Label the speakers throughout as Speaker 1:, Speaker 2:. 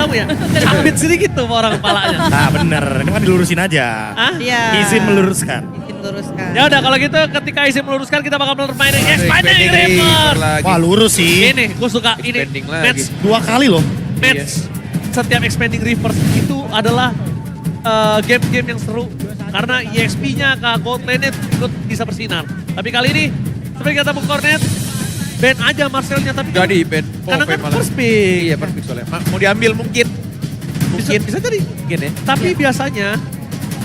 Speaker 1: kamu ya? Ambit sedikit tuh orang kepalanya.
Speaker 2: Nah bener, ini kan dilurusin aja.
Speaker 1: Hah?
Speaker 3: Iya.
Speaker 2: Izin meluruskan.
Speaker 3: Izin meluruskan.
Speaker 1: Ya udah kalau gitu ketika izin meluruskan kita bakal bermain Expanding
Speaker 4: Expanding
Speaker 1: Reaper.
Speaker 4: lagi.
Speaker 2: Wah lurus sih.
Speaker 1: Ini gue suka ini
Speaker 4: Expanding
Speaker 1: match
Speaker 4: lagi.
Speaker 2: 2 kali loh.
Speaker 1: match setiap Expanding Reapers itu adalah game-game yang seru karena EXP-nya ke Gold Lane-nya ikut bisa bersinar. Tapi kali ini seperti kata Bung Kornet, ban aja Marcelnya tapi
Speaker 4: Gak di ban.
Speaker 1: karena kan first pick.
Speaker 4: Iya first pick soalnya. Mau diambil mungkin. Mungkin.
Speaker 1: Bisa jadi.
Speaker 4: Mungkin ya.
Speaker 1: Tapi biasanya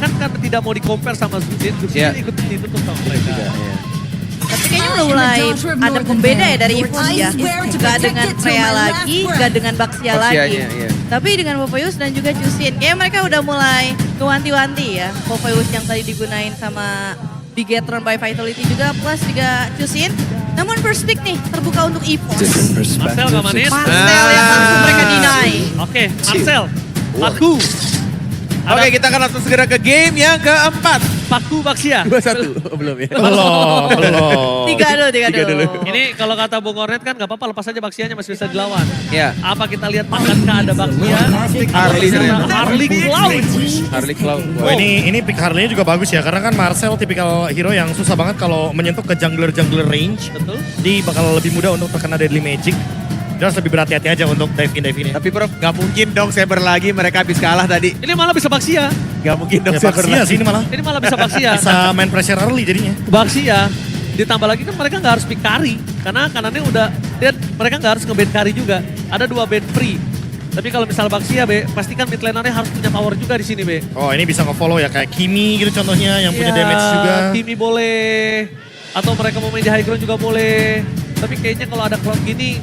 Speaker 1: kan karena tidak mau di-compare sama Zuzin
Speaker 4: Iya.
Speaker 1: ikut ditutup sama mereka.
Speaker 4: Iya.
Speaker 3: Tapi kayaknya udah mulai ada pembeda ya dari Evos ya. Gak dengan Freya lagi, gak dengan Baxia lagi.
Speaker 4: Baxianya, iya.
Speaker 3: Tapi dengan Popeyus dan juga Jusin. Kayaknya mereka udah mulai kewanti-wanti ya. Popeyus yang tadi digunain sama Bigetron by Vitality juga plus juga Jusin. Namun first pick nih terbuka untuk Evos.
Speaker 1: Marcel gak manis.
Speaker 3: Marcel yang langsung mereka deny.
Speaker 1: Oke, Marcel. Paku.
Speaker 4: Oke, kita akan langsung segera ke game yang keempat.
Speaker 1: Paku Baxia.
Speaker 4: 2-1. Oh, belum ya.
Speaker 2: Belum, belum.
Speaker 3: Tiga
Speaker 4: Tiga
Speaker 3: dulu.
Speaker 4: dulu.
Speaker 1: Ini kalau kata Bung Kornet kan gak apa-apa lepas aja Baxianya masih bisa dilawan.
Speaker 4: Iya.
Speaker 1: Apa kita lihat akankah ada Baxia?
Speaker 4: Harley
Speaker 1: Harley Cloud.
Speaker 4: Harley Cloud.
Speaker 2: Oh, ini pick Harley-nya juga bagus ya, karena kan Marcel tipikal hero yang susah banget kalau menyentuh ke jungler-jungler range.
Speaker 1: Betul.
Speaker 2: Jadi bakal lebih mudah untuk terkena deadly magic. Dia harus lebih berhati-hati aja untuk dive in.
Speaker 4: Tapi Prof, gak mungkin dong Saber lagi, mereka habis kalah tadi.
Speaker 1: Ini malah bisa Baxia.
Speaker 4: Gak mungkin dong
Speaker 2: Ya
Speaker 4: Saber
Speaker 2: Baxia
Speaker 4: lagi.
Speaker 2: sih ini malah.
Speaker 1: Ini malah bisa Baxia.
Speaker 2: Bisa main pressure early jadinya.
Speaker 1: Baxia. Ditambah lagi kan mereka nggak harus pick carry. Karena kanannya udah, mereka nggak harus nge-ban carry juga. Ada 2 ban free. Tapi kalau misal Baxia, Be, pastikan mid lanernya harus punya power juga di sini, Be.
Speaker 2: Oh ini bisa nge-follow ya, kayak Kimi gitu contohnya yang punya
Speaker 1: Ya,
Speaker 2: damage juga.
Speaker 1: Kimi boleh. Atau mereka mau main di high ground juga boleh. Tapi kayaknya kalau ada cloud gini,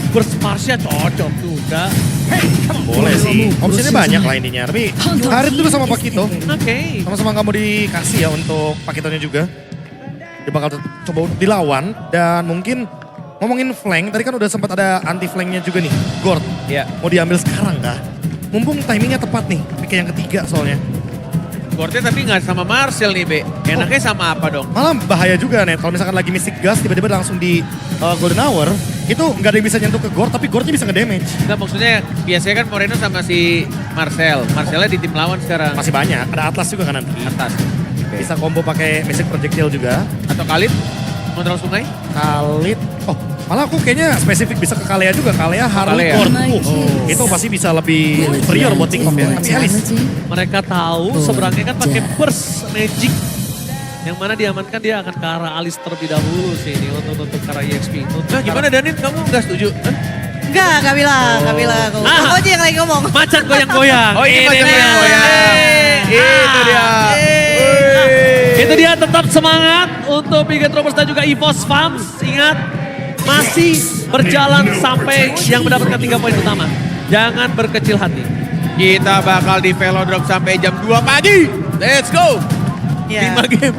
Speaker 1: burst Marsha cocok juga.
Speaker 2: Boleh sih, opsinya banyak lah intinya. Tapi Harit dulu sama Pakito.
Speaker 1: Oke.
Speaker 2: Sama-sama nggak mau dikasih ya untuk Pakitonya juga. Dia bakal coba untuk dilawan dan mungkin ngomongin flank, tadi kan udah sempat ada anti flanknya juga nih, Gord.
Speaker 4: Iya.
Speaker 2: Mau diambil sekarang kah? Mumpung timingnya tepat nih, pick yang ketiga soalnya.
Speaker 4: Gordnya tapi nggak sama Marcel nih, Be. Enaknya sama apa dong?
Speaker 2: Malah bahaya juga nih, kalau misalkan lagi Mystic Gas tiba-tiba langsung di Golden Hour, itu nggak ada yang bisa nyentuh ke Gord, tapi Gordnya bisa nge-damage.
Speaker 4: Enggak, maksudnya biasanya kan Moreno sama si Marcel. Marcelnya di tim lawan sekarang.
Speaker 2: Masih banyak, ada Atlas juga kan nanti.
Speaker 4: Atas. Oke.
Speaker 2: Bisa combo pakai Mystic Projectile juga.
Speaker 4: Atau Khalid? Kontrol sungai?
Speaker 2: Khalid, oh malah aku kayaknya spesifik bisa ke Kalea juga. Kalea, Harley,
Speaker 4: Kalea.
Speaker 2: Gord. Itu pasti bisa lebih superior buat take off ya. Tapi Alice,
Speaker 1: Mereka tahu seberangnya kan pakai burst magic. Yang mana diamankan dia akan ke arah Alice terlebih dahulu sih ini untuk ke arah EXP.
Speaker 4: Nah gimana Danin, kamu nggak setuju? Hah?
Speaker 3: Enggak bilang. Aku aja yang lagi ngomong.
Speaker 1: Macan goyang-goyang.
Speaker 4: Oh ini macam
Speaker 1: dia.
Speaker 4: yang goyang. Itu dia.
Speaker 1: Itu dia tetap semangat untuk Bigetron dan juga EVOS Farms. Ingat, masih berjalan sampai yang mendapatkan 3 poin utama. Jangan berkecil hati.
Speaker 4: Kita bakal di velodrome sampai jam 2 pagi. Let's go.
Speaker 3: Ya.
Speaker 4: 5 game.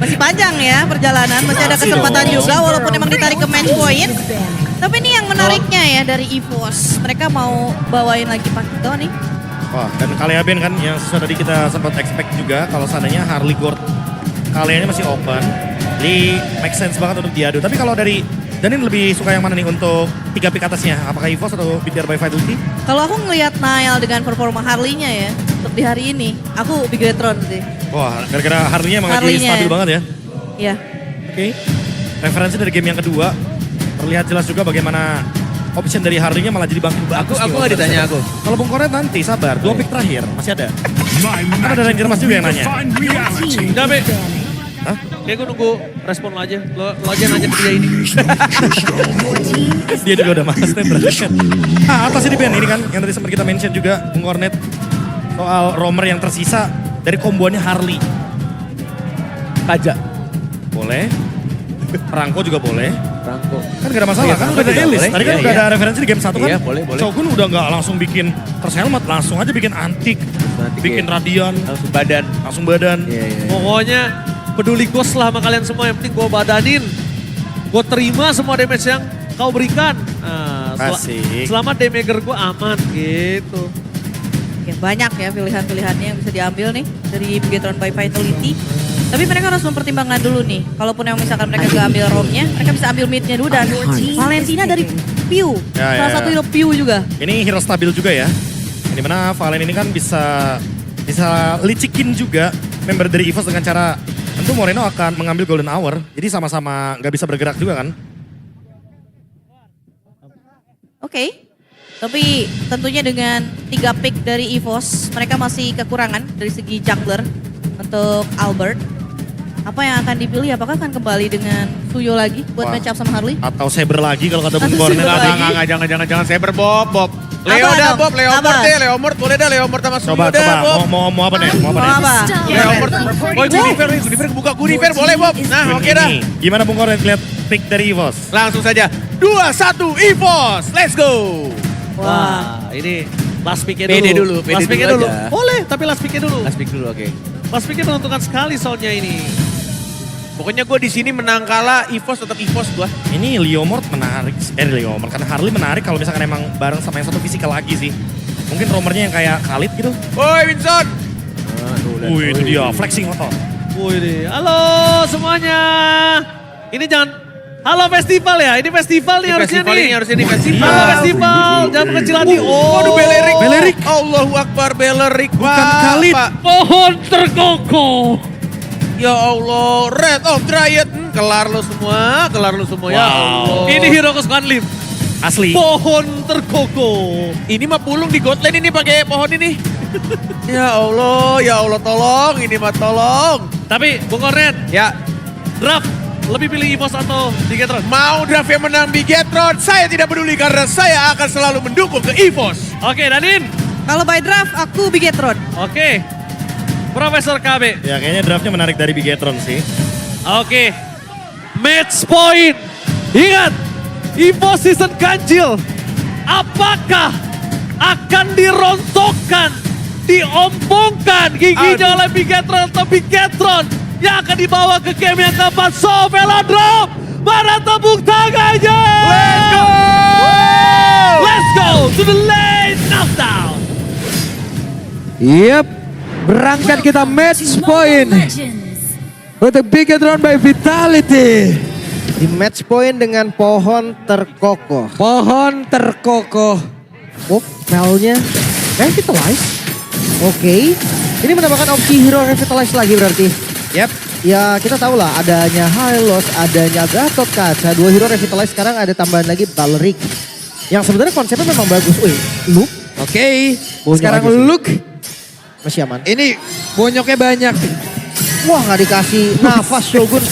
Speaker 3: Masih panjang ya perjalanan, masih ada kesempatan juga walaupun emang ditarik ke match point. Tapi ini yang menariknya ya dari EVOS. Mereka mau bawain lagi Pakito nih.
Speaker 2: wah dan Kalea Ben kan yang sesuai tadi kita sempat expect juga kalau seandainya Harley Gord Kaleanya masih open. Jadi make sense banget untuk diadu. Tapi kalau dari Danin lebih suka yang mana nih untuk 3 pick atasnya? Apakah EVOS atau BTR by Vitality?
Speaker 3: Kalau aku ngelihat Nail dengan performa Harley-nya ya, untuk di hari ini, aku Bigetron sih.
Speaker 2: Wah, gara-gara Harley-nya emang lagi
Speaker 3: Harley-nya
Speaker 2: stabil
Speaker 3: ya.
Speaker 2: banget ya.
Speaker 3: Iya.
Speaker 2: Oke. Referensi dari game yang kedua, terlihat jelas juga bagaimana option dari Harley-nya malah jadi bagus.
Speaker 4: Aku nggak ditanya aku.
Speaker 2: Kalau Bung Kornet nanti sabar, 2 pick terakhir masih ada. Kan ada Ranger Mas juga yang nanya.
Speaker 1: Udah, Be.
Speaker 2: Hah?
Speaker 1: Kayak gue nunggu respon lo aja. Lo aja nanya ke dia ini.
Speaker 2: Dia juga udah malas nih berarti. Atas ini Ben, ini kan yang tadi sempat kita mention juga Bung Kornet soal roamer yang tersisa dari komboannya Harley.
Speaker 4: Kaja.
Speaker 2: Boleh. Perangko juga boleh.
Speaker 4: Rangko.
Speaker 2: Kan gak ada masalah,
Speaker 4: Iya,
Speaker 2: kan
Speaker 4: Perangko
Speaker 2: udah ada
Speaker 4: juga
Speaker 2: Elis.
Speaker 4: boleh.
Speaker 2: Tadi kan
Speaker 4: Iya,
Speaker 2: udah
Speaker 4: iya.
Speaker 2: ada referensi di game 1 kan.
Speaker 4: Iya, boleh, boleh.
Speaker 2: Shogun udah gak langsung bikin Terselmet, langsung aja bikin antik.
Speaker 4: Antik,
Speaker 2: Bikin
Speaker 4: iya.
Speaker 2: radian,
Speaker 4: Langsung badan.
Speaker 2: langsung badan.
Speaker 4: Iya, iya.
Speaker 1: Pokoknya peduli ghost lah sama kalian semua. Yang penting gue badanin. Gue terima semua damage yang kau berikan. Nah,
Speaker 2: Asik.
Speaker 1: selama damager gue aman gitu.
Speaker 3: Ya, banyak ya pilihan-pilihannya yang bisa diambil nih dari Bigetron by Vitality. Tapi mereka harus mempertimbangkan dulu nih. Kalaupun yang misalkan mereka gak ambil roamnya, mereka bisa ambil midnya dulu. Dan Valentina dari Pew. Salah satu hero Pew juga.
Speaker 2: Ini hero stabil juga ya. Dimana Valen ini kan bisa licikin juga member dari EVOS dengan cara tentu Moreno akan mengambil Golden Hour. Jadi sama-sama nggak bisa bergerak juga kan.
Speaker 3: Oke. Tapi tentunya dengan 3 pick dari EVOS, mereka masih kekurangan dari segi jungler untuk Albert. Apa yang akan dipilih? Apakah akan kembali dengan Suyo lagi buat match up sama Harley?
Speaker 2: Atau Saber lagi kalau kata Bung
Speaker 3: Atau
Speaker 2: Cornet.
Speaker 3: Saber lagi.
Speaker 4: Jangan Saber Bob. Leo
Speaker 3: Apa
Speaker 4: dah
Speaker 3: dong?
Speaker 4: Bob, Leomord
Speaker 3: Apa?
Speaker 4: deh, Leomord boleh dah, Leomord sama Suyo
Speaker 2: Coba,
Speaker 4: dah Bob.
Speaker 2: mau apa nih? Mau apa nih?
Speaker 3: Mau apa?
Speaker 4: Leomord, oh Gunifer kebuka Gunifer boleh Bob. Nah oke dah.
Speaker 2: Ini, gimana Bung Cornet lihat pick dari EVOS?
Speaker 4: Langsung saja, 2-1 EVOS, let's go.
Speaker 1: Wah, ini last pick-nya
Speaker 4: Pede dulu,
Speaker 1: Last
Speaker 4: pede
Speaker 1: pick-nya
Speaker 4: dulu
Speaker 1: dulu.
Speaker 4: aja.
Speaker 1: Boleh, tapi last pick-nya dulu.
Speaker 4: Last pick dulu oke.
Speaker 1: Last pick-nya menentukan sekali soundnya ini.
Speaker 4: Pokoknya gue di sini menang kalah, EVOS tetap EVOS gue.
Speaker 2: Ini Leomord menarik, Leomord. Karena Harley menarik kalau misalkan emang bareng sama yang satu fisikal lagi sih. Mungkin romernya yang kayak Khalid gitu.
Speaker 4: Woi Vincent.
Speaker 2: Wih itu dia, flexing otot.
Speaker 1: Wih, halo semuanya. Ini jangan, halo festival ya, ini festival nih harusnya
Speaker 4: Festival
Speaker 1: nih.
Speaker 4: ini harusnya nih festival.
Speaker 1: Halo festival, jangan mengecil hati.
Speaker 4: Waduh Belerik.
Speaker 2: Belerik.
Speaker 4: Allahu Akbar Belerik.
Speaker 2: Bukan
Speaker 4: Pak.
Speaker 2: Khalid.
Speaker 4: Pak.
Speaker 1: Pohon terkokoh.
Speaker 4: Ya Allah, Red of Dryad. Kelar lo semua ya Allah.
Speaker 1: Ini hero kesukaan Lim.
Speaker 2: Asli.
Speaker 1: Pohon terkokoh.
Speaker 4: Ini mah pulung di Godland ini pakai pohon ini. Ya Allah tolong, ini mah tolong.
Speaker 1: Tapi Bung Cornet,
Speaker 4: Ya,
Speaker 1: draft lebih pilih EVOS atau Bigetron?
Speaker 4: mau draft yang menang Bigetron, saya tidak peduli karena saya akan selalu mendukung ke EVOS.
Speaker 1: Oke, Danin.
Speaker 3: Kalau by draft, aku Bigetron.
Speaker 1: Oke. Profesor KB.
Speaker 2: Ya kayaknya draftnya menarik dari Bigetron sih.
Speaker 1: Oke. Match point. Ingat, EVOS season ganjil. Apakah akan dirontokkan, diompongkan giginya oleh Bigetron atau Bigetron yang akan dibawa ke game yang keempat? So, Velodrome, mana tepuk tangannya?
Speaker 4: Let's go!
Speaker 1: Let's go to the lane knockdown.
Speaker 5: Yep, berangkat kita match point untuk Bigetron by Vitality.
Speaker 6: Di match point dengan pohon terkokoh.
Speaker 5: Pohon terkokoh.
Speaker 6: Oh, spellnya Revitalize. Oke. Ini menambahkan opsi hero Revitalize lagi berarti.
Speaker 4: Yap.
Speaker 6: Ya kita tahu lah adanya Hylos, adanya Gatot Kaca. 2 hero Revitalize, sekarang ada tambahan lagi Balerik. Yang sebenarnya konsepnya memang bagus. Wih, look
Speaker 5: Oke,
Speaker 6: Bonyok
Speaker 5: sekarang
Speaker 6: aja sih.
Speaker 5: look.
Speaker 6: masih aman.
Speaker 5: Ini bonyoknya banyak.
Speaker 6: Wah nggak dikasih nafas Shogun.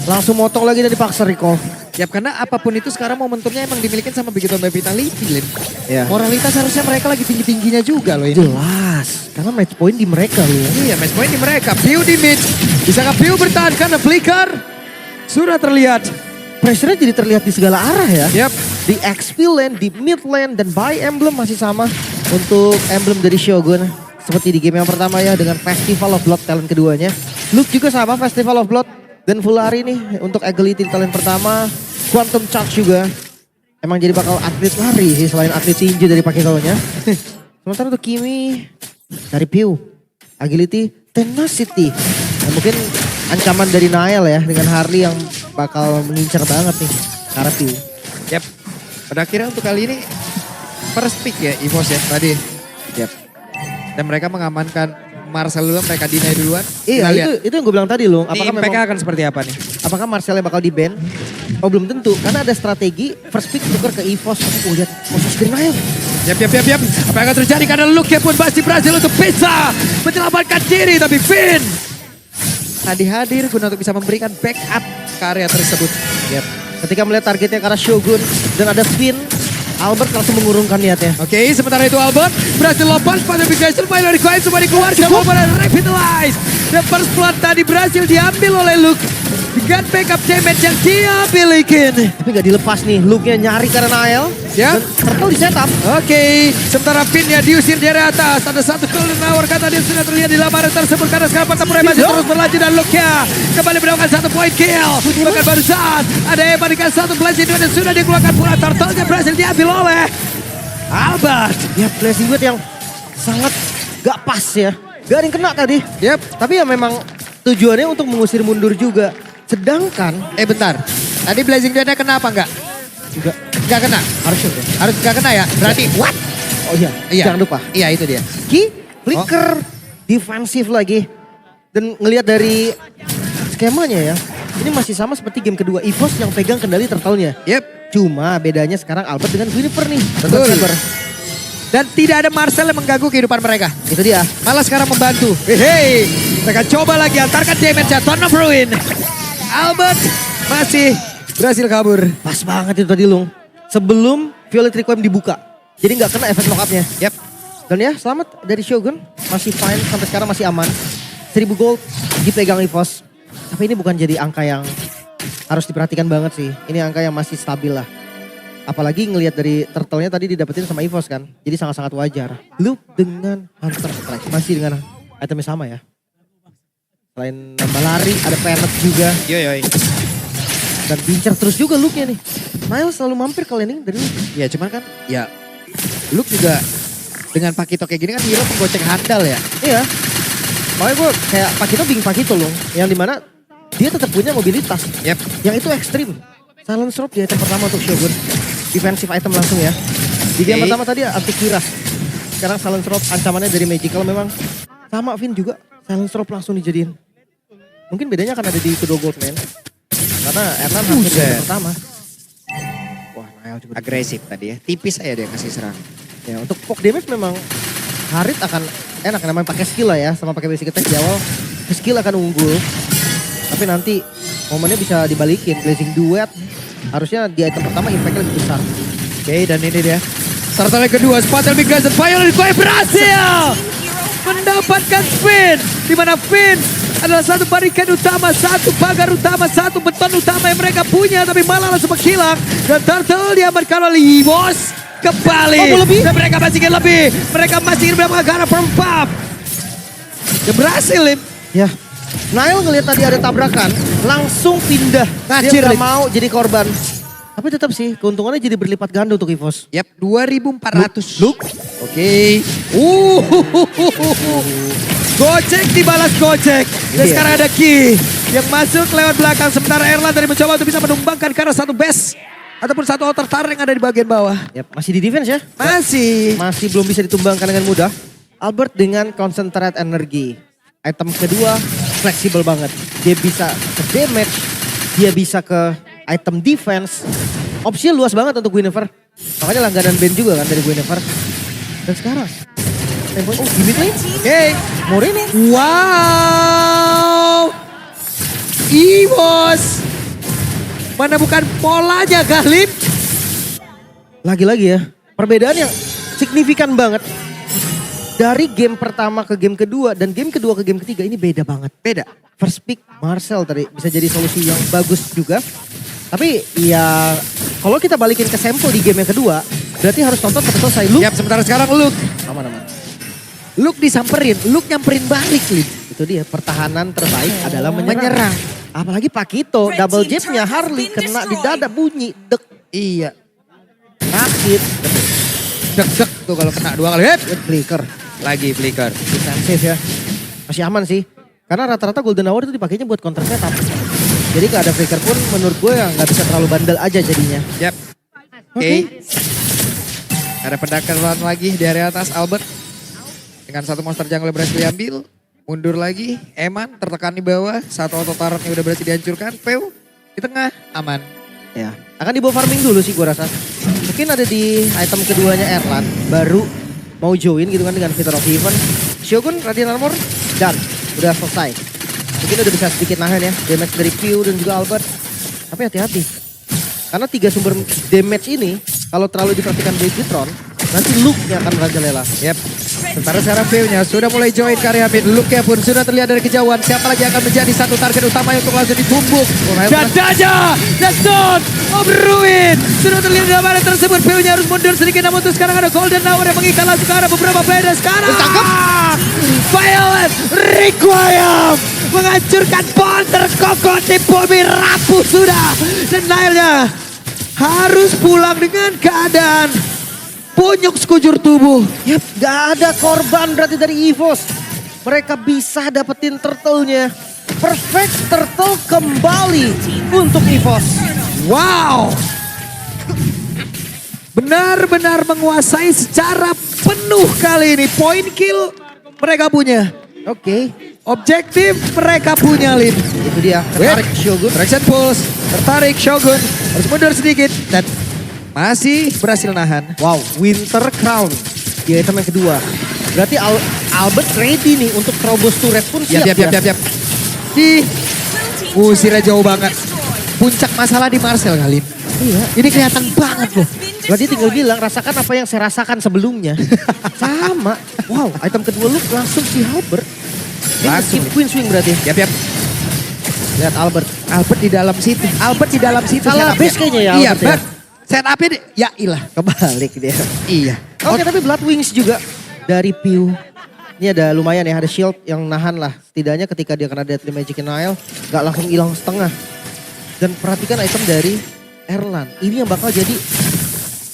Speaker 6: Langsung motong lagi dan dipaksa recall.
Speaker 5: Ya karena apapun itu sekarang momentumnya emang dimiliki sama Bigetron by Vitality, Lim.
Speaker 6: Ya.
Speaker 5: Moralitas harusnya mereka lagi tinggi-tingginya juga loh ini.
Speaker 6: Jelas, karena match point di mereka loh.
Speaker 5: Iya, match point di mereka. Pew di mid. Bisakah Pew bertahan karena flicker? Sudah terlihat.
Speaker 6: Pressure-nya jadi terlihat di segala arah ya.
Speaker 5: Yap.
Speaker 6: Di XP lane, di mid lane, dan buy emblem masih sama untuk emblem dari Shogun. Seperti di game yang pertama ya dengan Festival of Blood talent keduanya. Luke juga sama Festival of Blood dan Fulari nih untuk Agility di talent pertama. Quantum Charge juga. Emang jadi bakal atlet lari sih selain atlet tinju dari Paketonya. Sementara untuk Kimi dari Pew. Agility, Tenacity. Nah, mungkin ancaman dari Nael ya dengan Harley yang bakal mengincar banget nih ke arah Pew.
Speaker 5: Yap. Pada akhirnya untuk kali ini first pick ya EVOS ya tadi.
Speaker 6: Yap.
Speaker 5: Dan mereka mengamankan Marcel dulu, mereka deny duluan.
Speaker 6: Iya
Speaker 5: Kita lihat.
Speaker 6: itu yang gue bilang tadi loh.
Speaker 5: Ini
Speaker 6: Apakah
Speaker 5: impact-nya
Speaker 6: memang
Speaker 5: akan seperti apa nih?
Speaker 6: apakah Marcelnya bakal di ban? Oh belum tentu karena ada strategi first pick tukar ke EVOS. Oh lihat proses dari Nael.
Speaker 5: Yap. Apa yang akan terjadi karena Luke pun masih berhasil untuk bisa menyelamatkan diri. Tapi Finn tadi hadir guna untuk bisa memberikan backup ke area tersebut.
Speaker 6: Yap. Ketika melihat targetnya ke arah Shogun dan ada Finn, Albert langsung mengurungkan niatnya.
Speaker 5: Oke, sementara itu Albert berhasil lompat pada Big Guys. Final required semua dikeluarkan. Momen Revitalize. The first blood tadi berhasil diambil oleh Luke. Dengan backup damage yang dia milikin.
Speaker 6: Tapi gak dilepas nih, Luke-nya nyari karena Nael.
Speaker 5: Siap.
Speaker 6: Dan turtle di setup.
Speaker 5: Oke, sementara Finn-nya diusir dari atas. Ada satu golden hour kata dia sudah terlihat di lapangan tersebut. Karena sekarang pertempuran masih terus berlanjut dan Luke-nya kembali mendapatkan 1 point kill. Bahkan barusan ada Eva dengan 1 blessing dan sudah dikeluarkan pula. Turtle-nya berhasil diambil oleh Albert.
Speaker 6: Ya blessing buat yang sangat gak pas ya. Gak ada yang kena tadi.
Speaker 5: Yep.
Speaker 6: Tapi ya memang tujuannya untuk mengusir mundur juga. Sedangkan
Speaker 5: Bentar. Tadi Blazing Dada kena apa enggak?
Speaker 6: juga
Speaker 5: Enggak kena.
Speaker 6: harusnya tuh.
Speaker 5: Harus enggak kena ya? Berarti what?
Speaker 6: Oh iya,
Speaker 5: Iya.
Speaker 6: jangan lupa.
Speaker 5: Iya itu dia.
Speaker 6: Ki, flicker, defensif lagi. Dan ngelihat dari skemanya ya, ini masih sama seperti game kedua. EVOS yang pegang kendali turtle-nya.
Speaker 5: Yep.
Speaker 6: Cuma bedanya sekarang Albert dengan Winifred nih.
Speaker 5: Betul.
Speaker 6: Saber.
Speaker 5: Dan tidak ada Marcel yang mengganggu kehidupan mereka.
Speaker 6: Itu dia.
Speaker 5: Malah sekarang membantu. Hei, mereka coba lagi antarkan damage-nya. Ton of Ruin. Albert masih berhasil kabur.
Speaker 6: Pas banget itu tadi Lung. Sebelum Violet Requiem dibuka. Jadi nggak kena efek knock-up-nya.
Speaker 5: Yep.
Speaker 6: Dan ya selamat dari Shogun. Masih fine sampai sekarang masih aman. 1000 gold dipegang EVOS. Tapi ini bukan jadi angka yang harus diperhatikan banget sih. Ini angka yang masih stabil lah. Apalagi ngelihat dari turtle-nya tadi didapetin sama EVOS kan. Jadi sangat-sangat wajar. Luke dengan Hunter Strike. Masih dengan itemnya sama ya. Selain nambah lari ada Penet juga.
Speaker 5: Yoi.
Speaker 6: Dan bincar terus juga Luke-nya nih. Miles selalu mampir ke laning dari Luke.
Speaker 5: Ya cuman kan ya Luke juga dengan Pakito kayak gini kan hero penggocek handal ya.
Speaker 6: Iya. Makanya gue kayak Pakito bingung Pakito loh. Yang dimana dia tetap punya mobilitas.
Speaker 5: Yep.
Speaker 6: Yang itu ekstrim. Silence Rope di item pertama untuk Shogun. Defensive item langsung ya. Di game pertama tadi anti-kiras. Sekarang Silence Rope ancamannya dari Magical memang. Sama Vin juga. Silence Rope langsung dijadiin. Mungkin bedanya akan ada di kedua Goldman. Karena Erlan hampir di game pertama. Wah Nael juga.
Speaker 5: Agresif tadi ya. Tipis aja dia kasih serang.
Speaker 6: Ya untuk poke damage memang Harit akan enak namanya pakai skill lah ya. Sama pakai basic attack di awal. Skill akan unggul. Tapi nanti momennya bisa dibalikin. Blazing Duet. Harusnya di item pertama impactnya lebih besar.
Speaker 5: Oke, dan ini dia. Turtle yang kedua, Spatel Migras dan Violet berhasil mendapatkan Finn. Di mana Finn adalah satu barikan utama, satu pagar utama, satu beton utama yang mereka punya. Tapi malah langsung menghilang. Dan Turtle diamankan oleh EVOS kembali.
Speaker 6: Oh, lebih?
Speaker 5: Dan mereka masih ingin lebih. Mereka masih ingin mendapatkan arah perempat. Dia berhasil, Lim.
Speaker 6: Ya. Nail ngelihat tadi ada tabrakan, langsung pindah.
Speaker 5: Ngacir,
Speaker 6: Dia nggak
Speaker 5: Lip.
Speaker 6: mau jadi korban. Tapi tetap sih, keuntungannya jadi berlipat ganda untuk EVOS.
Speaker 5: Yap, 2.400.
Speaker 6: Luke.
Speaker 5: Oke. Gojek dibalas Gojek. Dan
Speaker 6: Iya.
Speaker 5: sekarang ada Ki yang masuk lewat belakang. Sementara Erlan tadi mencoba untuk bisa menumbangkan karena satu base. Ataupun satu outer tower yang ada di bagian bawah.
Speaker 6: Yap, masih di defense ya.
Speaker 5: Masih.
Speaker 6: Masih belum bisa ditumbangkan dengan mudah. Albert dengan concentrate energi. Item kedua fleksibel banget. Dia bisa ke damage, dia bisa ke item defense. Opsinya luas banget untuk Guinevere. Makanya langganan band juga kan dari Guinevere. Dan sekarang, oh gimmick lane.
Speaker 5: Oke.
Speaker 6: Morini.
Speaker 5: Wow. EVOS. Mana bukan polanya Galip.
Speaker 6: Lagi-lagi ya, perbedaan yang signifikan banget. Dari game pertama ke game kedua dan game kedua ke game ketiga ini beda banget.
Speaker 5: Beda.
Speaker 6: First pick Marcel tadi bisa jadi solusi yang bagus juga. Tapi ya kalau kita balikin ke sampel di game yang kedua, berarti harus nonton sampai selesai. Luke
Speaker 5: Yap, sementara sekarang Luke.
Speaker 6: aman-aman.
Speaker 5: Luke disamperin, Luke nyamperin balik Lip.
Speaker 6: Itu dia pertahanan terbaik adalah menyerang. Apalagi Pakito, double jabnya Harley kena di dada bunyi. Dek,
Speaker 5: Iya.
Speaker 6: sakit.
Speaker 5: Dek-dek tuh kalau kena 2 kali. Hep.
Speaker 6: Flicker,
Speaker 5: Lagi flicker.
Speaker 6: defensif ya. Masih aman sih. Karena rata-rata Golden Hour itu dipakainya buat counter setup. Jadi kalau ada flicker pun menurut gue ya nggak bisa terlalu bandel aja jadinya.
Speaker 5: Yap. Oke. Ada pendekatan lagi di area atas Albert. Dengan satu monster jungle berhasil diambil. Mundur lagi. Eman tertekan di bawah. Satu auto turretnya udah berhasil dihancurkan. Peu di tengah. Aman.
Speaker 6: Ya, akan dibawa farming dulu sih gue rasa. Mungkin ada di item keduanya Erlan, baru mau join gitu kan dengan Victor of Heaven. Shogun, Radiant Armor, dan udah selesai. Mungkin udah bisa sedikit nahan ya, damage dari Pew dan juga Albert. Tapi hati-hati, karena 3 sumber damage ini, kalau terlalu diperhatikan Beatron, nanti Luke-nya akan merajalela.
Speaker 5: Yap. Sementara sekarang Peu-nya sudah mulai join karya mid. Luke-nya pun sudah terlihat dari kejauhan. Siapa lagi akan menjadi satu target utama untuk langsung ditumbuk. Dadanya, the Stone of Ruin. Sudah terlihat dalam area tersebut. Peu-nya harus mundur sedikit. Namun tuh sekarang ada Golden Hour yang mengikat langsung ke arah beberapa player. Sekarang Violet Requiem menghancurkan pohon terkokoh di bumi rapuh sudah. Dan akhirnya harus pulang dengan keadaan punyuk sekujur tubuh.
Speaker 6: Yap, gak ada korban berarti dari EVOS. Mereka bisa dapetin turtle-nya. Perfect Turtle kembali untuk EVOS.
Speaker 5: Wow. Benar-benar menguasai secara penuh kali ini. Point kill mereka punya.
Speaker 6: Oke,
Speaker 5: Objektif mereka punya, Lin.
Speaker 6: itu dia. Ketarik Shogun.
Speaker 5: Traction Pulse, tertarik Shogun. Harus mundur sedikit dan masih berhasil nahan.
Speaker 6: Wow, Winter Crown di item yang kedua. Berarti Albert ready nih untuk terobos turret pun siap.
Speaker 5: Siap. Usirnya jauh banget. Puncak masalah di Marcel kali.
Speaker 6: Iya.
Speaker 5: Ini kelihatan banget loh.
Speaker 6: Berarti tinggal bilang rasakan apa yang saya rasakan sebelumnya. Sama. Wow, item kedua lu langsung si Albert. Dia
Speaker 5: Langsung.
Speaker 6: skip Queen Swing berarti.
Speaker 5: Yap.
Speaker 6: Lihat Albert.
Speaker 5: Albert di dalam situ.
Speaker 6: Salah
Speaker 5: setupnya.
Speaker 6: base kayaknya ya
Speaker 5: Iya,
Speaker 6: Albert ya.
Speaker 5: setupnya ya ilah.
Speaker 6: Kebalik dia.
Speaker 5: Iya.
Speaker 6: Oke, tapi Blood Wings juga dari Pew. Ini ada lumayan ya, ada shield yang nahan lah. Setidaknya ketika dia kena Deadly Magic Nile, gak langsung hilang setengah. Dan perhatikan item dari Erlan. Ini yang bakal jadi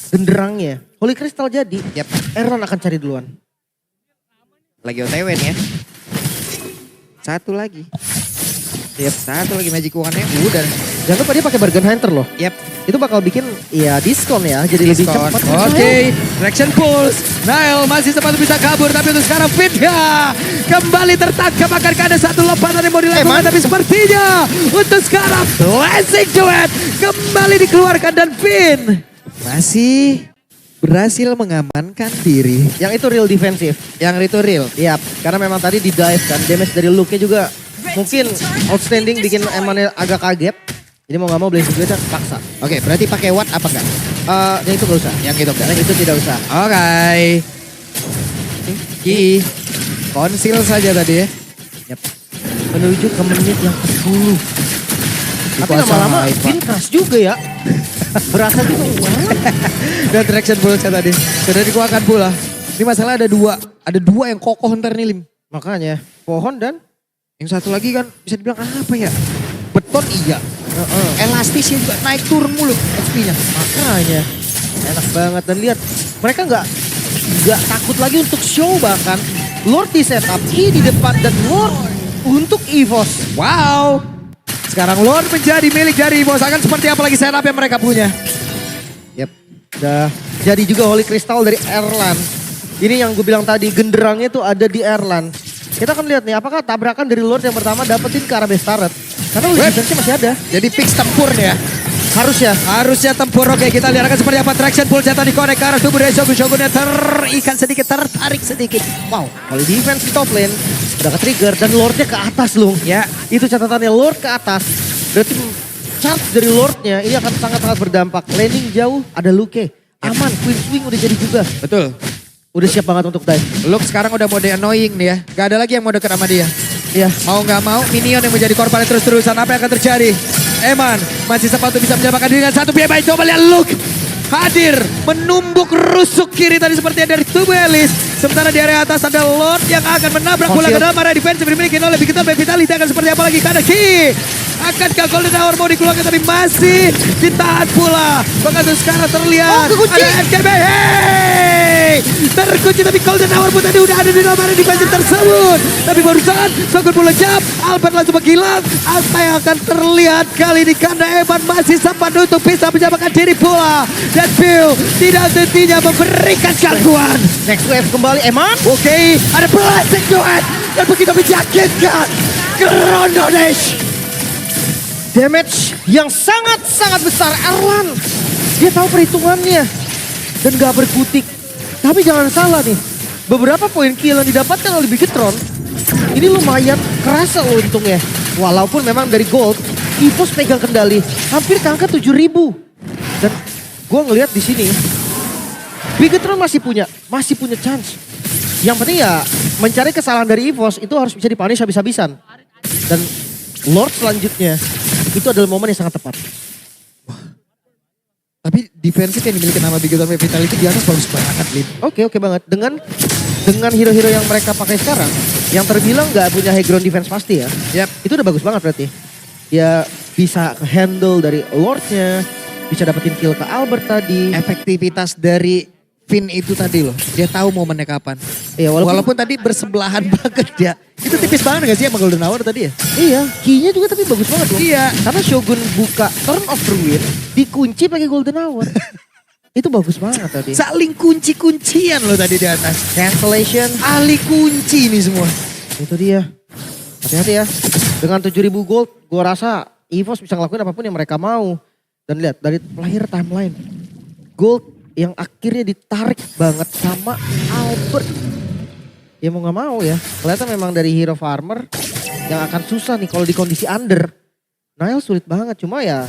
Speaker 6: genderangnya. Holy Crystal jadi, Erlan akan cari duluan.
Speaker 5: Lagi OTW nih ya. Satu lagi. Satu lagi Magic Wand-nya udah.
Speaker 6: Jangan lupa dia pakai Bargain Hunter loh. Itu bakal bikin ya diskon ya, jadi lebih
Speaker 5: Diskon.
Speaker 6: cepat.
Speaker 5: Oke, Traction Pulse. Nile masih sempat bisa kabur, tapi untuk sekarang Vidya kembali tertangkap. Akankah ada satu lompatan yang mau dilakukan, tapi sepertinya untuk sekarang Blessing Duet kembali dikeluarkan dan Vin masih berhasil mengamankan diri.
Speaker 6: Yang itu real defensif.
Speaker 5: Yang itu real.
Speaker 6: Iya, karena memang tadi di dive kan, damage dari Luke-nya juga mungkin outstanding, bikin Emannya agak kaget. Jadi mau gak mau Blazing Duet paksa.
Speaker 5: Oke, berarti pakai watt apa enggak?
Speaker 6: Yang itu gak usah.
Speaker 5: Yang itu enggak.
Speaker 6: Yang itu tidak usah.
Speaker 5: Oke. Ki. Konsil saja tadi ya.
Speaker 6: Menuju ke menit yang ke-10. Tapi
Speaker 5: Dikuasai,
Speaker 6: lama-lama
Speaker 5: Pak.
Speaker 6: Vin keras juga ya. Berasa juga wah.
Speaker 5: Dan Traction Pulse tadi. Sudah dikeluarkan pula. Ini masalah ada dua. Ada dua yang kokoh ntar nih, Lim.
Speaker 6: Makanya pohon dan
Speaker 5: Yang satu lagi kan bisa dibilang apa ya? Beton iya. Elastisnya juga naik turun mulu XP-nya.
Speaker 6: makanya enak banget. Dan lihat mereka nggak takut lagi untuk show, bahkan Lord di setup, Ki di depan, dan Lord untuk EVOS.
Speaker 5: Wow. Sekarang Lord menjadi milik dari Bos. Akan seperti apa lagi setup yang mereka punya?
Speaker 6: Udah jadi juga Holy Crystal dari Erlan. Ini yang gue bilang tadi, genderangnya tuh ada di Erlan. Kita akan lihat nih apakah tabrakan dari Lord yang pertama dapetin ke arah base turret. Karena defense-nya masih ada.
Speaker 5: Jadi fix tempur nih ya.
Speaker 6: Harusnya
Speaker 5: tempur. Oke, kita lihat akan seperti apa Traction Pulse jatuh di connect ke arah tubuh dari Shogun. Shogunnya terikat sedikit, tertarik sedikit.
Speaker 6: wow, kalau defense di top lane udah ke-trigger dan Lordnya ke atas loh.
Speaker 5: Ya.
Speaker 6: Itu catatannya, Lord ke atas. Berarti charge dari Lordnya ini akan sangat-sangat berdampak. Laning jauh, ada Luke. Aman, Queen Swing udah jadi juga.
Speaker 5: Betul.
Speaker 6: Udah siap banget untuk dive.
Speaker 5: Luke sekarang udah mode annoying nih ya. Gak ada lagi yang mau deket sama dia.
Speaker 6: Iya.
Speaker 5: Mau gak mau minion yang menjadi korban terus-terusan. Apa yang akan terjadi? Eman masih sempat untuk bisa menyelamatkan diri dengan satu BMI. Coba lihat Luke hadir menumbuk rusuk kiri tadi sepertinya dari tubuh Elis. Sementara di area atas ada Lord yang akan menabrak bola ke dalam area defense dimiliki oleh Big Vitality. Vitality akan seperti apa lagi? Karena Ki akankah Golden Hour mau dikeluarkan tapi masih ditahan pula. Bahkan sekarang terlihat ada FKB. Hey! Terkunci tapi Golden Hour pun tadi udah ada di dalam area defense tersebut. Tapi barusan Shogun pula jump. Albert langsung menghilang. Apa yang akan terlihat kali ini karena Evan masih sempat untuk bisa menyamakan diri pula. Dan Bill tidak hentinya memberikan gangguan.
Speaker 6: Next wave kembali, Eman.
Speaker 5: Oke, ada Blessing Duet dan begitu menyakitkan. Grondo Dash.
Speaker 6: Damage yang sangat-sangat besar. Erlan, dia tahu perhitungannya dan gak berkutik. Tapi jangan salah nih, beberapa poin kill yang didapatkan oleh Bigetron ini lumayan kerasa loh untungnya. Walaupun memang dari gold, EVOS pegang kendali hampir ke angka 7.000. Dan gue ngelihat di sini, Bigetron masih punya chance. Yang penting ya mencari kesalahan dari EVOS itu harus bisa dipunish habis-habisan. Dan Lord selanjutnya itu adalah momen yang sangat tepat.
Speaker 5: Tapi defensif yang dimiliki nama Bigetron Vitality di atas bagus banget, Lin.
Speaker 6: Oke banget. Dengan hero-hero yang mereka pakai sekarang, yang terbilang nggak punya high ground defense pasti ya. Itu udah bagus banget berarti. Dia bisa handle dari Lordnya, bisa dapetin kill ke Albert tadi.
Speaker 5: Efektivitas dari Finn itu tadi loh, dia tahu momennya kapan.
Speaker 6: Iya,
Speaker 5: Walaupun tadi bersebelahan banget ya. Itu tipis banget gak sih sama Golden Hour tadi ya?
Speaker 6: Iya, key-nya juga tapi bagus banget loh.
Speaker 5: Iya.
Speaker 6: Karena Shogun buka Turn of Ruin, dikunci pakai Golden Hour. Itu bagus banget tadi.
Speaker 5: Saling kunci-kuncian loh tadi di atas.
Speaker 6: Cancellation,
Speaker 5: Ahli kunci ini semua.
Speaker 6: itu dia. Hati-hati ya. Dengan 7.000 gold, gua rasa EVOS bisa ngelakuin apapun yang mereka mau. Dan lihat dari player timeline. Gold yang akhirnya ditarik banget sama Albert. Ya mau gak mau ya. Kelihatan memang dari hero farmer yang akan susah nih kalau di kondisi under. Nile sulit banget, cuma ya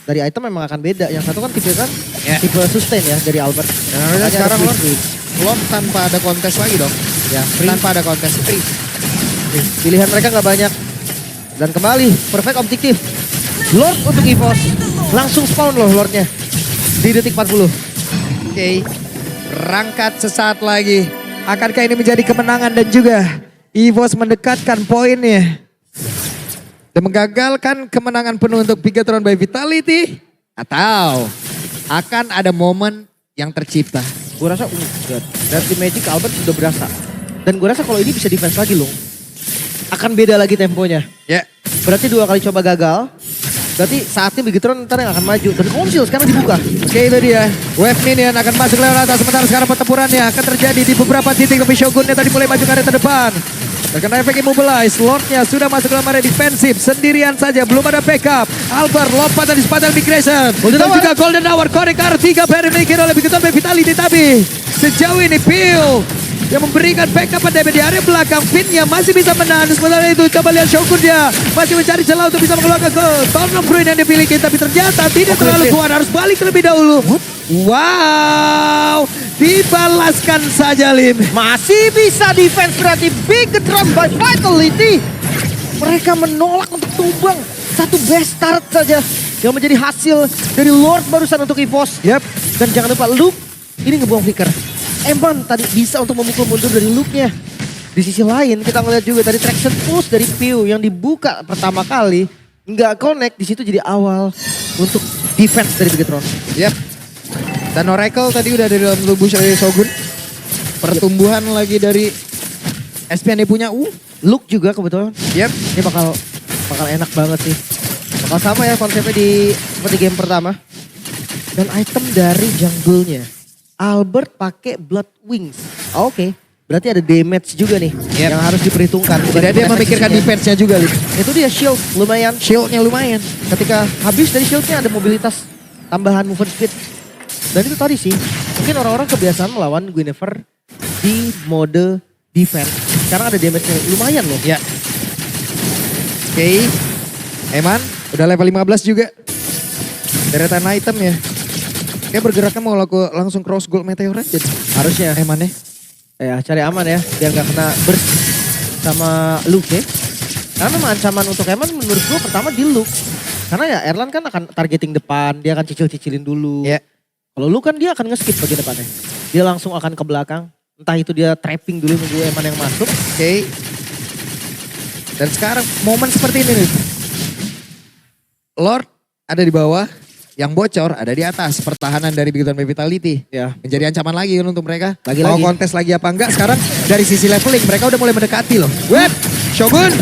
Speaker 6: dari item memang akan beda. Yang satu kan tipe sustain ya dari Albert.
Speaker 5: Nah,
Speaker 6: Makanya
Speaker 5: sekarang
Speaker 6: ada
Speaker 5: Lord,
Speaker 6: switch.
Speaker 5: Lord tanpa ada kontes lagi dong.
Speaker 6: Ya,
Speaker 5: Tanpa ada kontes.
Speaker 6: pilihan mereka gak banyak. Dan kembali, perfect objektif. Lord untuk EVOS. Langsung spawn loh Lordnya. Di detik 40.
Speaker 5: Oke, rangkat sesaat lagi. Akankah ini menjadi kemenangan dan juga EVOS mendekatkan poinnya dan menggagalkan kemenangan penuh untuk Bigetron by Vitality? Atau akan ada momen yang tercipta?
Speaker 6: Gue rasa enggak. Dari Magic Albert sudah berasa. Dan gue rasa kalau ini bisa defense lagi loh. Akan beda lagi temponya.
Speaker 5: Ya,
Speaker 6: Berarti 2 kali coba gagal. Berarti saatnya Bigetron ntar yang akan maju. Dan Konsil sekarang dibuka.
Speaker 5: oke itu dia. Wave Minion akan masuk lewat atas. Sementara sekarang pertempurannya akan terjadi di beberapa titik. Tapi Shogunnya tadi mulai maju ke area terdepan. Terkena efek immobilize. Lordnya sudah masuk dalam area defensif. Sendirian saja. Belum ada backup. Albert lompatan di sepatan migration. Dan juga Golden Hour. Korek ke arah 3 player dimiliki oleh Bigetron by Vitality. Tapi sejauh ini Pil yang memberikan backup pada di area belakang. Finn yang masih bisa menahan. Sementara itu coba lihat Shogun dia masih mencari celah untuk bisa mengeluarkan ke Turn of Ruin yang dimiliki. Tapi ternyata tidak terlalu kuat. Harus balik terlebih dahulu. Wow. Dibalaskan saja Lim.
Speaker 6: Masih bisa defense berarti Bigetron by Vitality. Mereka menolak untuk tumbang. Satu best start saja. Yang menjadi hasil dari Lord barusan untuk EVOS.
Speaker 5: Yap.
Speaker 6: Dan jangan lupa Luke ini ngebuang flicker. Eman tadi bisa untuk memukul mundur dari Luke-nya. Di sisi lain kita ngeliat juga dari traction push dari Pew yang dibuka pertama kali. Nggak connect, di situ jadi awal untuk defense dari Bigetron.
Speaker 5: Yap. Dan Oracle tadi udah ada dalam tubuh dari Shogun. Pertumbuhan lagi dari SPN punya.
Speaker 6: Luke juga kebetulan.
Speaker 5: Yap.
Speaker 6: Ini bakal enak banget sih. Bakal sama ya konsepnya seperti game pertama. Dan item dari jungle-nya. Albert pakai Blood Wings. Oke. Berarti ada damage juga nih yang harus diperhitungkan.
Speaker 5: Tidak dia memikirkan defense-nya juga Lim.
Speaker 6: Itu dia shield lumayan.
Speaker 5: Shield-nya lumayan.
Speaker 6: Ketika habis dari shieldnya ada mobilitas tambahan movement speed. Dan itu tadi sih. Mungkin orang-orang kebiasaan melawan Guinevere di mode defense. Sekarang ada damage-nya lumayan loh.
Speaker 5: Ya. Oke. Eman udah level 15 juga. Deretan item ya. Kayak bergeraknya mau langsung cross gold meteor aja.
Speaker 6: Harusnya.
Speaker 5: Emannya.
Speaker 6: Ya cari aman ya. Biar gak kena burst sama Luke ya. Karena memang ancaman untuk Eman menurut gue pertama di Luke. Karena ya Erlan kan akan targeting depan. Dia akan cicil-cicilin dulu.
Speaker 5: Ya.
Speaker 6: Kalau Luke kan dia akan nge-skip bagian depannya. Dia langsung akan ke belakang. Entah itu dia trapping dulu nunggu Eman yang masuk.
Speaker 5: Oke. Dan sekarang momen seperti ini nih. Lord ada di bawah. Yang bocor ada di atas. Pertahanan dari Bigetron by Vitality.
Speaker 6: Ya.
Speaker 5: Menjadi ancaman lagi kan untuk mereka.
Speaker 6: Lagi-lagi.
Speaker 5: Mau kontes lagi apa enggak. Sekarang dari sisi leveling mereka udah mulai mendekati loh. Web, Shogun.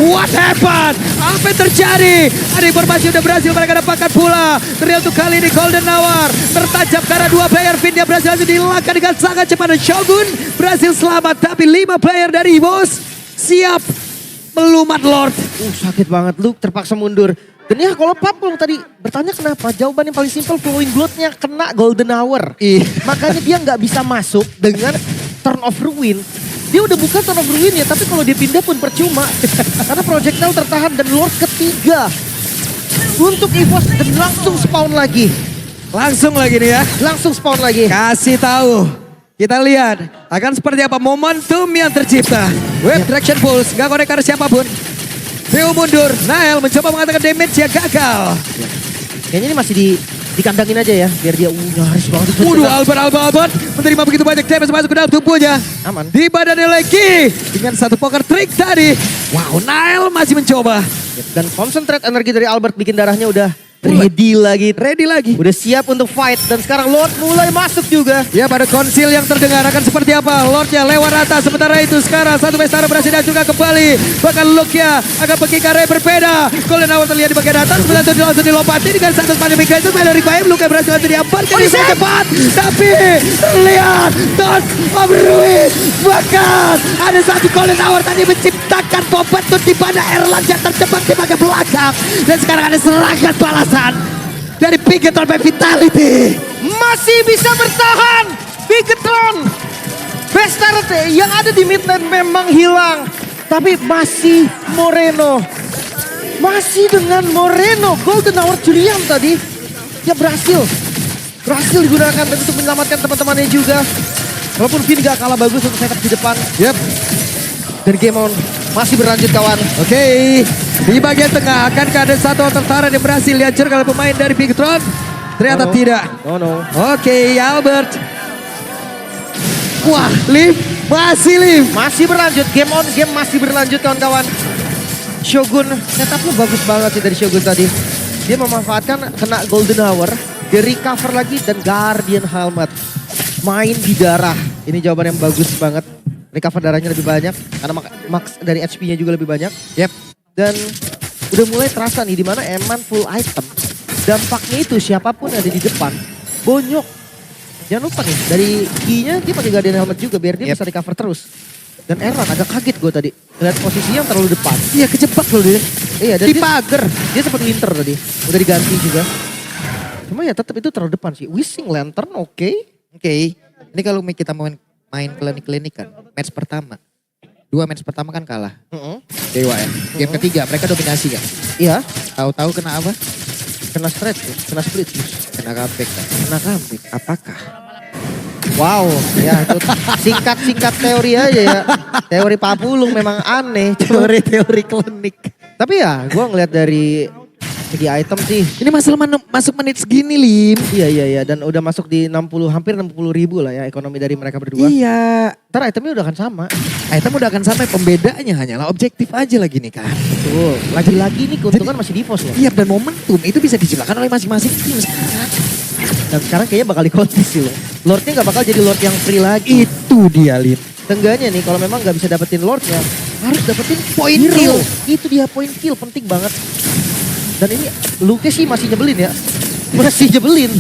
Speaker 5: What happened? Apa yang terjadi? Ada informasi udah berhasil mereka dapatkan pula. Ternyata untuk kali ini Golden Hour. Tertancap karena 2 player Finn dia berhasil dihilangkan dengan sangat cepat. Dan Shogun berhasil selamat. Tapi 5 player dari EVOS siap melumat Lord.
Speaker 6: Sakit banget Luke terpaksa mundur. Dan ya kalau Papung tadi bertanya kenapa, jawaban yang paling simpel flowing blood-nya kena Golden Hour. Makanya dia nggak bisa masuk dengan Turn of Ruin. Dia udah bukan Turn of Ruin ya, tapi kalau dia pindah pun percuma. Karena projectile tertahan dan Lord ketiga. Untuk EVOS dan langsung spawn lagi.
Speaker 5: Langsung lagi nih ya.
Speaker 6: Langsung spawn lagi.
Speaker 5: Kasih tahu. Kita lihat akan seperti apa momentum yang tercipta. Web traction pulse, gak konek ke siapapun. Theo mundur, Nael mencoba mengatakan damage ya gagal.
Speaker 6: Kayaknya ini masih dikandangin aja ya, biar dia nyaris banget.
Speaker 5: Waduh, Albert menerima begitu banyak damage masuk ke dalam tubuhnya.
Speaker 6: Aman.
Speaker 5: Di badannya lagi dengan satu poker trick tadi. Wow, Nael masih mencoba.
Speaker 6: Dan concentrate energi dari Albert bikin darahnya udah Ready lagi.
Speaker 5: Ready lagi.
Speaker 6: Udah siap untuk fight. Dan sekarang Lord mulai masuk juga.
Speaker 5: Ya pada konsil yang terdengar akan seperti apa. Lordnya lewat atas. Sementara itu sekarang satu Pestara berhasil dihancurkan kembali. Bahkan Lukia akan pergi ke arah yang berbeda. Golden Hour terlihat di bagian atas. Sementara itu langsung dilompati dengan satu pandemi Migration. Dari Baim Lukia berhasil langsung diamparkan di sana cepat. Tapi terlihat Tons of Ruin. Bahkan ada satu Golden Hour tadi menciptakan pembentuk di mana Erlan yang terjebak di bagian belakang. Dan sekarang ada serangan balasan dari Bigetron by Vitality.
Speaker 6: Masih bisa bertahan. Bigetron. Bestart yang ada di mid lane memang hilang. Tapi masih Moreno. Masih dengan Moreno. Golden Hour Julian tadi. Ya berhasil digunakan untuk menyelamatkan teman-temannya juga. Walaupun Vin gak kalah bagus untuk setup di depan.
Speaker 5: Yep.
Speaker 6: Dan game on masih berlanjut kawan.
Speaker 5: Oke, di bagian tengah akankah ada satu Tertara yang berhasil dihancurkan oleh pemain dari Bigetron? Ternyata
Speaker 6: No.
Speaker 5: tidak.
Speaker 6: No.
Speaker 5: Oke, Albert. Wah, Liv. Masih Liv.
Speaker 6: Masih berlanjut, game on game masih berlanjut kawan-kawan. Shogun setupnya bagus banget sih dari Shogun tadi. Dia memanfaatkan kena Golden Hour, dia recover lagi dan Guardian Helmet. Main di darah, ini jawaban yang bagus banget. Recover darahnya lebih banyak karena max dari HP-nya juga lebih banyak.
Speaker 5: Yep.
Speaker 6: Dan udah mulai terasa nih di mana Eman full item. Dampaknya itu siapapun yang ada di depan bonyok. Jangan lupa nih dari key-nya dia pakai Guardian Helmet juga biar dia bisa recover terus. Dan Erlan agak kaget gue tadi lihat posisinya yang terlalu depan.
Speaker 5: Iya, kejebak loh dia.
Speaker 6: Iya, dan
Speaker 5: Di pagar.
Speaker 6: dia sempat winter tadi. Udah diganti juga. Cuma ya tetap itu terlalu depan sih. Wishing Lantern oke.
Speaker 7: Oke, ini kalau kita main klinik-klinik kan, match pertama. 2 match pertama kan kalah. Dewa ya. Game ketiga mereka dominasi kan.
Speaker 6: Iya,
Speaker 7: Tahu-tahu kena apa?
Speaker 6: kena stretch ya, kena split.
Speaker 7: Kena comeback kan.
Speaker 6: Kena comeback. Apakah? Wow, ya itu singkat-singkat teori aja ya. Teori Papulung memang aneh. Teori klinik. Tapi ya gue ngeliat dari segi item sih.
Speaker 5: Ini masalah masuk menit segini, Lim.
Speaker 6: Iya. Dan udah masuk di 60, hampir 60 ribu lah ya ekonomi dari mereka berdua.
Speaker 5: Iya.
Speaker 6: Ntar itemnya udah akan sama.
Speaker 5: Item udah akan sampai, pembedanya hanyalah objektif aja lagi nih kan.
Speaker 6: Tuh, lagi-lagi nih keuntungan masih di force loh.
Speaker 5: Iya, dan momentum itu bisa diciptakan oleh masing-masing tim sekarang.
Speaker 6: Dan sekarang kayaknya bakal dikontis sih loh. Lordnya gak bakal jadi Lord yang free lagi.
Speaker 5: Itu dia, Lim.
Speaker 6: Tengganya nih kalau memang gak bisa dapetin Lordnya, harus dapetin
Speaker 5: Point
Speaker 6: hero.
Speaker 5: kill.
Speaker 6: Itu dia point kill, penting banget. Dan ini Luke sih masih nyebelin ya. Masih nyebelin.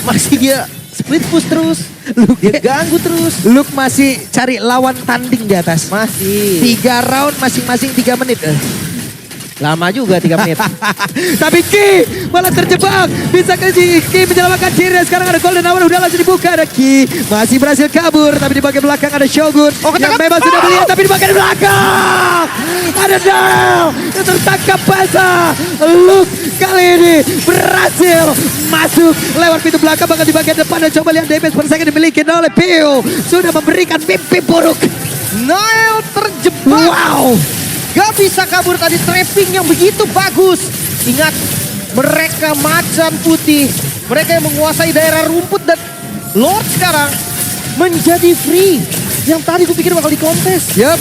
Speaker 6: Masih dia split push terus. Dia ganggu terus.
Speaker 5: Luke masih cari lawan tanding di atas.
Speaker 6: Masih.
Speaker 5: 3 round masing-masing 3 menit.
Speaker 6: Lama juga 3 menit.
Speaker 5: Tapi Ki malah terjebak. Bisa ke Ki menyelamatkan diri. Sekarang ada Golden Hour udah langsung dibuka. Ada Ki masih berhasil kabur. Tapi di bagian belakang ada Shogun. Yang memang sudah melihat. Tapi di bagian belakang ada Dal yang tertangkap basah. Luke kali ini berhasil masuk lewat pintu belakang. Bahkan di bagian depan. Dan coba lihat damage per second dimiliki oleh Pio. Sudah memberikan mimpi buruk.
Speaker 6: Nile terjebak.
Speaker 5: Wow.
Speaker 6: Gak bisa kabur tadi, trapping yang begitu bagus. Ingat, mereka macan putih. Mereka yang menguasai daerah rumput dan Lord sekarang menjadi free. Yang tadi gue pikir bakal dikontes.
Speaker 5: Yup.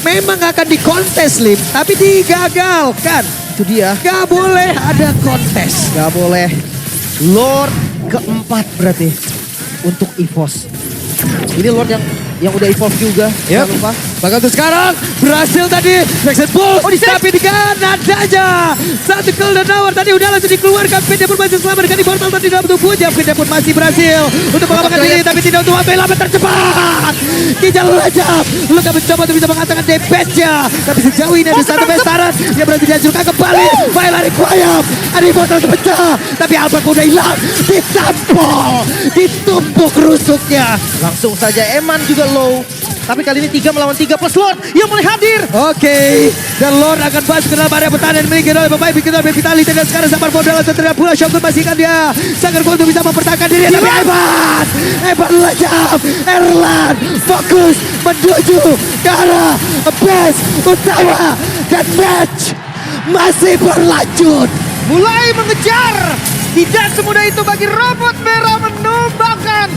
Speaker 5: Memang akan dikontes, Lim. Tapi digagalkan.
Speaker 6: Itu dia.
Speaker 5: Gak boleh ada kontes.
Speaker 6: Gak boleh. Lord keempat berarti untuk EVOS. Ini Lord yang udah evolve juga. Jangan lupa.
Speaker 5: Bahkan untuk sekarang berhasil tadi Jackson Bull. Tapi di kanan aja. Satu Golden Hour tadi udah langsung dikeluarkan. Pindah pun masih selamat dengan Immortal tadi dalam tubuhnya. Pindah pun masih berhasil untuk mengamankan diri. Tapi tidak untuk ambil lama tercepat. Kijal lejap. Luka mencoba untuk bisa mengatakan damage-nya. Tapi sejauh ini ada satu Bestaran yang berhasil dihancurkan kembali. Baik lari Kuayam. Ada Immortal terpecah. Tapi Albert udah hilang. Ditampol. Ditumpuk rusuknya.
Speaker 6: Langsung saja Eman juga low. Tapi kali ini 3 melawan 3 plus Lord yang mulai hadir.
Speaker 5: Oke, dan Lord akan masuk ke dalam area pertahanan dimiliki oleh pemain Bigetron by Vitality. Dan sekarang Sabar Bondo langsung terlihat pula Shogun pastikan dia sangat kuat untuk bisa mempertahankan diri. Tapi Evan lejap. Erlan fokus menuju ke arah base utama. Dan match masih berlanjut.
Speaker 6: Mulai mengejar. Tidak semudah itu bagi robot merah menumbangkan